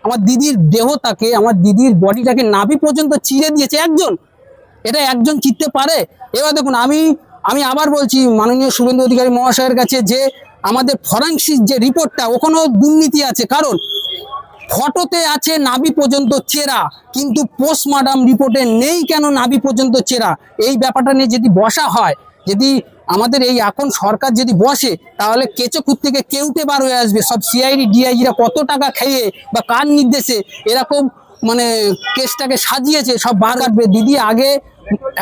আমার দিদির দেহটাকে, আমার দিদির বডিটাকে নাভি পর্যন্ত চিরে দিয়েছে একজন। এটা একজন চিনতে পারে? এবার দেখুন, আমি আবার বলছি মাননীয় শুভেন্দু অধিকারী মহাশয়ের কাছে যে আমাদের ফরেনসিক যে রিপোর্টটা, ওখানেও দুর্নীতি আছে। কারণ ফটোতে আছে নাভি পর্যন্ত চেরা, কিন্তু পোস্টমর্টম রিপোর্টে নেই কেন নাভি পর্যন্ত চেরা? এই ব্যাপারটা নিয়ে যদি বসা হয়, যদি আমাদের এই এখন সরকার যদি বসে, তাহলে কেচো থেকে কেউটে বার হয়ে আসবে। সব সিআইডি ডিআইজিরা কত টাকা খেয়ে বা কার নির্দেশে এরকম মানে কেসটাকে সাজিয়েছে, সব বার কাটবে। দিদি আগে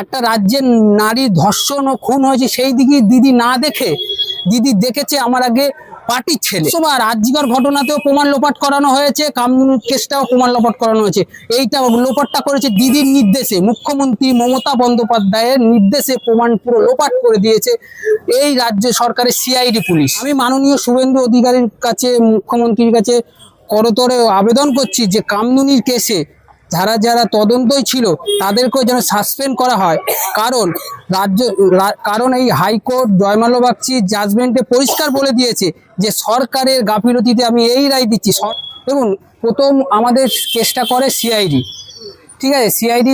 একটা রাজ্যের নারী ধর্ষণ ও খুন হয়েছে, সেই দিকে দিদি না দেখে, দিদি দেখেছে আমার আগে পার্টির ছেলে। আর আরজিকর ঘটনাতেও প্রমাণ লোপাট করানো হয়েছে, কামরুল কেসটাও প্রমাণ লোপাট করানো হয়েছে। এইটা লোপাটটা করেছে দিদির নির্দেশে, মুখ্যমন্ত্রী মমতা বন্দ্যোপাধ্যায়ের নির্দেশে প্রমাণ পুরো লোপাট করে দিয়েছে এই রাজ্য সরকারের সিআইডি পুলিশ। আমি মাননীয় শুভেন্দু অধিকারীর কাছে, মুখ্যমন্ত্রীর কাছে করতরে আবেদন করছি যে কামদুনির কেসে যারা যারা তদন্তই ছিল তাদেরকেও যেন সাসপেন্ড করা হয়। কারণ এই হাইকোর্ট জয়মাল্য বাগচির জাজমেন্টে পরিষ্কার বলে দিয়েছে যে সরকারের গাফিলতিতে আমি এই রায় দিচ্ছি। দেখুন, প্রথম আমাদের কেসটা করে সিআইডি, ঠিক আছে? সিআইডি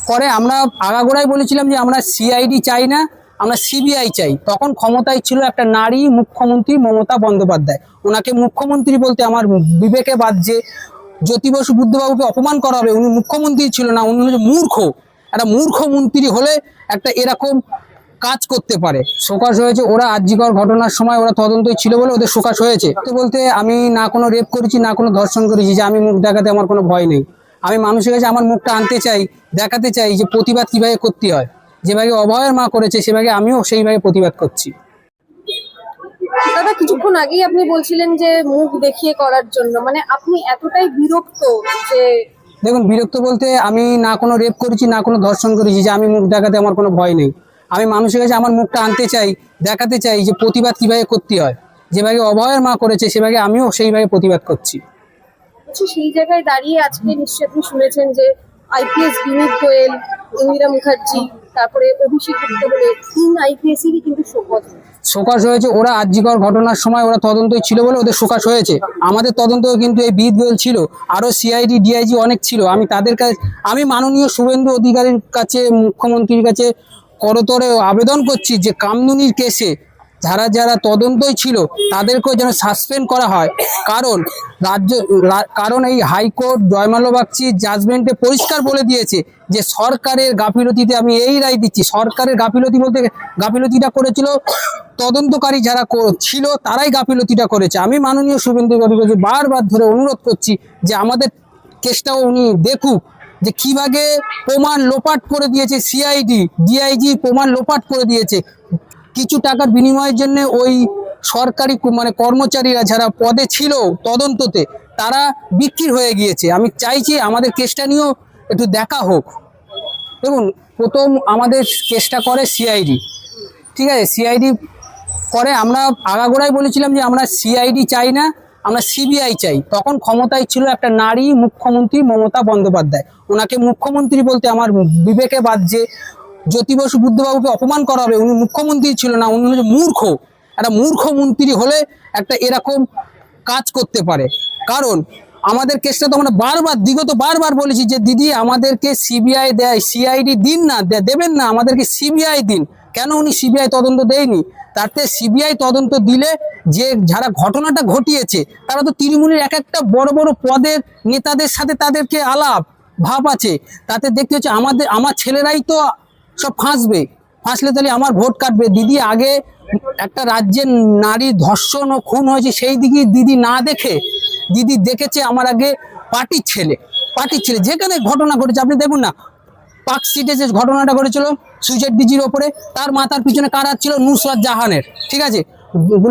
করে, আমরা আগাগোড়াই বলেছিলাম যে আমরা সিআইডি চাই না, আমরা সিবিআই চাই। তখন ক্ষমতায় ছিল একটা নারী, মুখ্যমন্ত্রী মমতা বন্দ্যোপাধ্যায়। ওনাকে মুখ্যমন্ত্রী বলতে আমার বিবেকে বাজছে। জ্যোতি বসু বুদ্ধবাবুকে অপমান করা হবে, উনি মুখ্যমন্ত্রী ছিল না, উনি হচ্ছে মূর্খ। একটা মূর্খ মন্ত্রী হলে একটা এরকম কাজ করতে পারে। শোকাস হয়েছে, ওরা আরজিকর ঘটনার সময় ওরা তদন্তই ছিল বলে ওদের শোকাস হয়েছে। তো বলতে আমি না কোনো রেপ করেছি, না কোনো ধর্ষণ করেছি, যে আমি মুখ দেখাতে আমার কোনো ভয় নেই। আমি মানুষের কাছে আমার মুখটা আনতে চাই, দেখাতে চাই যে প্রতিবাদ কীভাবে করতে হয়। যেভাবে অভয়ের মা করেছে সেভাবে আমিও সেইভাবে প্রতিবাদ করছি। দাদা, কিছুক্ষণ আগেই আপনি বলছিলেন যে মুখ দেখিয়ে করার জন্য, মানে আপনি এতটাই বিরক্ত যে? দেখুন, বিরক্ত বলতে আমি না কোনো রেপ করেছি, না কোনো ধর্ষণ করেছি, যে আমি মুখ দেখাতে আমার কোনো ভয় নেই। আমি মানুষের কাছে আমার মুখটা আনতে চাই, দেখাতে চাই যে প্রতিবাদ কীভাবে করতে হয়। যেভাবে অভয়ের মা করেছে সেভাবে আমিও সেইভাবে প্রতিবাদ করছি। সেই জায়গায় দাঁড়িয়ে আজকে নিশ্চয়ই আপনি শুনেছেন যে আইপিএস বিনীত গোয়েল, ইন্দিরা মুখার্জি, তারপরে অভিষেক গুপ্ত বলে 3 আইপিএসেরই কিন্তু শোকাস হয়েছে। ওরা আরজিকর ঘটনার সময় ওরা তদন্তই ছিল বলে ওদের শোকাস হয়েছে। আমাদের তদন্তও কিন্তু এই বিনীত গোয়েল ছিল, আরও সিআইডি ডিআইজি অনেক ছিল। আমি তাদের কাছে, আমি মাননীয় শুভেন্দু অধিকারীর কাছে, মুখ্যমন্ত্রীর কাছে করতরে আবেদন করছি যে কামদুনির কেসে যারা যারা তদন্তই ছিল তাদেরকেও যেন সাসপেন্ড করা হয়। কারণ এই হাইকোর্ট জয়মাল্য বাগচির জাজমেন্টে পরিষ্কার বলে দিয়েছে যে সরকারের গাফিলতিতে আমি এই রায় দিচ্ছি। সরকারের গাফিলতি বলতে গাফিলতিটা করেছিল তদন্তকারী যারা ছিল, তারাই গাফিলতিটা করেছে। আমি মাননীয় শুভেন্দু অধিকারী বারবার ধরে অনুরোধ করছি যে আমাদের কেসটাও উনি দেখুক, যে কীভাবে প্রমাণ লোপাট করে দিয়েছে সিআইডি ডিআইজি, প্রমাণ লোপাট করে দিয়েছে। কিছু টাকার বিনিময়ের জন্য ওই সরকারি মানে কর্মচারীরা যারা পদে ছিল তদন্ততে, তারা বিক্রি হয়ে গিয়েছে। আমি চাইছি আমাদের কেসটা নিয়েও একটু দেখা হোক। দেখুন, প্রথম আমাদের কেসটা করে সিআইডি, ঠিক আছে? সিআইডি করে, আমরা আগাগোড়াই বলেছিলাম যে আমরা সিআইডি চাই না, আমরা সিবিআই চাই। তখন ক্ষমতায় ছিল একটা নারী, মুখ্যমন্ত্রী মমতা বন্দ্যোপাধ্যায়। ওনাকে মুখ্যমন্ত্রী বলতে আমার বিবেকে বাজছে। জ্যোতি বসু বুদ্ধবাবুকে অপমান করা হবে, উনি মুখ্যমন্ত্রী ছিল না, উনি হচ্ছে মূর্খ। একটা মূর্খ মন্ত্রী হলে একটা এরকম কাজ করতে পারে। কারণ আমাদের কেসটা তো আমরা বারবার বলেছি যে দিদি আমাদেরকে সিবিআই দেয়, সিআইডি দিন না, দেবেন না, আমাদেরকে সিবিআই দিন। কেন উনি সিবিআই তদন্ত দেয়নি? তাতে সিবিআই তদন্ত দিলে যে যারা ঘটনাটা ঘটিয়েছে তারা তো তৃণমূলের এক একটা বড় বড় পদের নেতাদের সাথে তাদেরকে আলাপ ভাব আছে। তাতে দেখতে হচ্ছে আমার ছেলেরাই তো সব ফাঁসলে তাহলে আমার ভোট কাটবে। দিদি আগে একটা রাজ্যের নারী ধর্ষণ ও খুন হয়েছে, সেই দিকে দিদি না দেখে, দিদি দেখেছে আমার আগে পার্টির ছেলে। যেখানে ঘটনা ঘটেছে আপনি দেখুন না, পার্ক স্ট্রিটে যে ঘটনাটা ঘটেছিল সুইচের ডিজির ওপরে, তার মাথার পিছনে কার হাত ছিল? নুসরাত জাহানের, ঠিক আছে?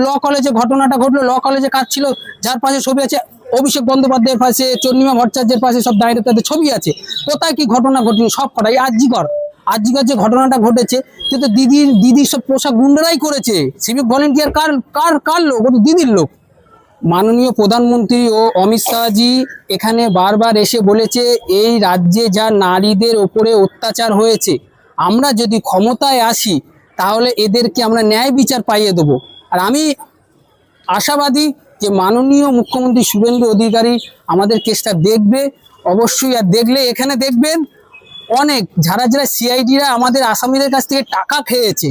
ল কলেজে ঘটনাটা ঘটলো, ল কলেজে কাজ ছিল, যার পাশে ছবি আছে অভিষেক বন্দ্যোপাধ্যায়ের পাশে, চন্দ্রিমা ভট্টাচার্যের পাশে, সব দাঁড়িয়ে তাদের ছবি আছে। কোথায় কি ঘটনা ঘটেছে? সব কটাই আরজিকর যে ঘটনাটা ঘটেছে, কিন্তু দিদির সব পোশাক গুন্ডারাই করেছে। সিভিক ভলেন্টিয়ার কার লোক? ও তো দিদির লোক। মাননীয় প্রধানমন্ত্রী ও অমিত শাহজি এখানে বারবার এসে বলেছে এই রাজ্যে যা নারীদের ওপরে অত্যাচার হয়েছে, আমরা যদি ক্ষমতায় আসি তাহলে এদেরকে আমরা ন্যায় বিচার পাইয়ে দেবো। আর আমি আশাবাদী যে মাননীয় মুখ্যমন্ত্রী শুভেন্দু অধিকারী আমাদের কেসটা দেখবে অবশ্যই। আর দেখলে এখানে দেখবেন অনেক যারা যারা সিআইডিরা আমাদের আসামিদের কাছ থেকে টাকা খেয়েছে,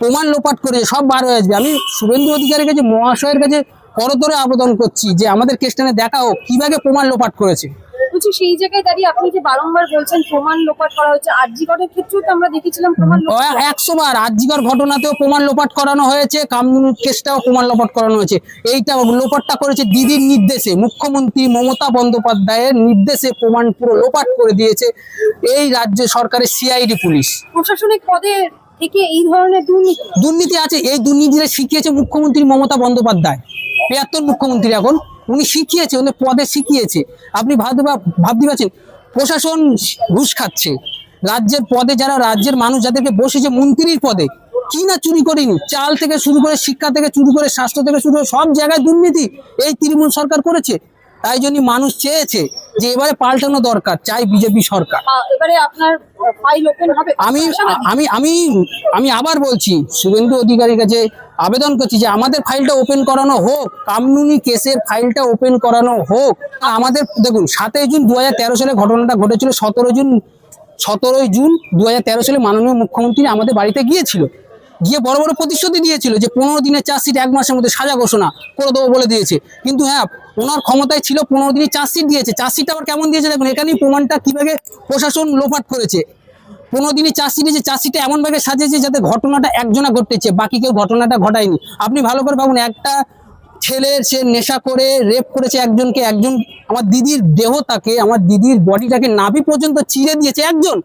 প্রমাণ লোপাট করেছে, সব বার হয়ে আসবে। আমি শুভেন্দু অধিকারীর কাছে, মহাশয়ের কাছে করতরে আবেদন করছি যে আমাদের কেসটা দেখা হোক কিভাবে প্রমাণ লোপাট করেছে। বলছি সেই জায়গায় দাঁড়িয়ে আপনি যে বারংবার বলছেন প্রমাণ লোপাট করা হচ্ছে, আরজিকরের ক্ষেত্রেও তো আমরা দেখেছিলাম প্রমাণ লোপাট। 100 বার আরজিকর ঘটনাতেও প্রমাণ লোপাট করানো হয়েছে, কামরুল কেসটাও প্রমাণ লোপাট করানো হয়েছে। এইটা লোপাটটা করেছে দিদির নির্দেশে, মুখ্যমন্ত্রী মমতা বন্দ্যোপাধ্যায়ের নির্দেশে প্রমাণ পুরো লোপাট করে দিয়েছে এই রাজ্য সরকারের সিআইডি পুলিশ। প্রশাসনিক পদে থেকে এই ধরনের দুর্নীতি আছে। এই দুর্নীতিটা শিখিয়েছে মুখ্যমন্ত্রী মমতা বন্দ্যোপাধ্যায়, 73 মুখ্যমন্ত্রী এখন, উনি শিখিয়েছে, উনি পদে শিখিয়েছে। আপনি ভাবতে পারছেন প্রশাসন ঘুষ খাচ্ছে, রাজ্যের পদে যারা রাজ্যের মানুষ যাদেরকে বসেছে মন্ত্রীর পদে, কি না চুরি করেনি, চাল থেকে শুরু করে শিক্ষা থেকে শুরু করে স্বাস্থ্য থেকে শুরু করে সব জায়গায় দুর্নীতি এই তৃণমূল সরকার করেছে। তাই জন্য মানুষ চেয়েছে যে এবারে পাল্টানো দরকার, চাই বিজেপি সরকার। এবারে আপনার ফাইল ওপেন হবে। আমি আমি আমি আমি আবার বলছি, শুভেন্দু অধিকারীর কাছে আবেদন করছি যে আমাদের ফাইলটা ওপেন করানো হোক, কামনুনি কেসের ফাইলটা ওপেন করানো হোক। আমাদের দেখুন 7 জুন 2013 সালে ঘটনাটা ঘটেছিল, 17ই জুন 2013 সালে মাননীয় মুখ্যমন্ত্রী আমাদের বাড়িতে গিয়েছিল, গিয়ে বড় বড় প্রতিশ্রুতি দিয়েছিল যে 15 দিনের চার্জশিট 1 মাসের মধ্যে সাজা ঘোষণা করে দেবো বলে দিয়েছে। কিন্তু হ্যাঁ, ওনার ক্ষমতায় ছিল, 15 দিনের চার্জশিট দিয়েছে। চার্জশিটটা আবার কেমন দিয়েছে দেখুন, এখানেই প্রমাণটা কিভাবে প্রশাসন লোপাট করেছে। 15 দিনই চার্জশিট দিয়েছে, চার্জশিটটা এমনভাবে সাজিয়েছে যাতে ঘটনাটা একজনা ঘটেছে, বাকি কেউ ঘটনাটা ঘটায়নি। আপনি ভালো করে ভাবুন, একটা ছেলের সে নেশা করে রেপ করেছে একজনকে, একজন আমার দিদির দেহটাকে, আমার দিদির বডিটাকে নাভি পর্যন্ত চিরে দিয়েছে একজন,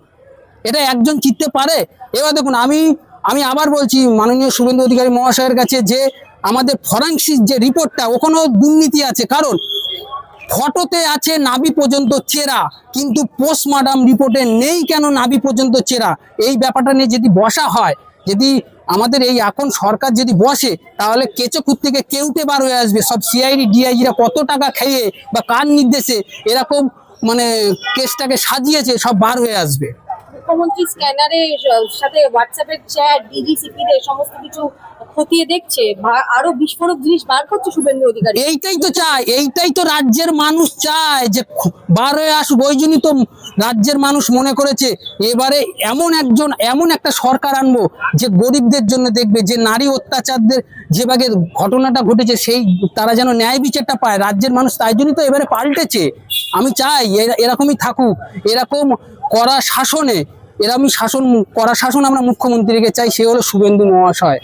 এটা একজন চিনতে পারে? এবার দেখুন, আমি আবার বলছি মাননীয় শুভেন্দু অধিকারী মহাশয়ের কাছে যে আমাদের ফরেনসিক যে রিপোর্টটা, ওখানেও দুর্নীতি আছে। কারণ ফটোতে আছে নাভি পর্যন্ত চেরা, কিন্তু পোস্টমর্টম রিপোর্টে নেই কেন নাভি পর্যন্ত চেরা? এই ব্যাপারটা নিয়ে যদি বসা হয়, যদি আমাদের এই এখন সরকার যদি বসে, তাহলে কেঁচোখুর থেকে কেউটে বার হয়ে আসবে। সব সিআইডি ডিআইজিরা কত টাকা খেয়ে বা কার নির্দেশে এরকম মানে কেসটাকে সাজিয়েছে, সব বার হয়ে আসবে। মুখ্যমন্ত্রী স্ক্যানারের সাথে হোয়াটসঅ্যাপের চ্যাট, ডিজিসিপিদের সমস্ত কিছু খতিয়ে দেখছে, আরো বিস্ফোরক জিনিস বার করছে শুভেন্দু অধিকারী। এইটাই তো চায়, এইটাই তো রাজ্যের মানুষ চায় যে বার হয়ে আসুক। ওই জন্যই তো রাজ্যের মানুষ মনে করেছে এবারে এমন একটা সরকার আনবো যে গরিবদের জন্য দেখবে, যে নারী অত্যাচারদের যেভাবে ঘটনাটা ঘটেছে সেই তারা যেন ন্যায় বিচারটা পায় রাজ্যের মানুষ। তাই জন্যই তো এবারে পাল্টেছে। আমি চাই এরকমই থাকুক, এরকম কড়া শাসনে, কড়া শাসন আমরা মুখ্যমন্ত্রীকে চাই, সে হলো শুভেন্দু মহাশয়।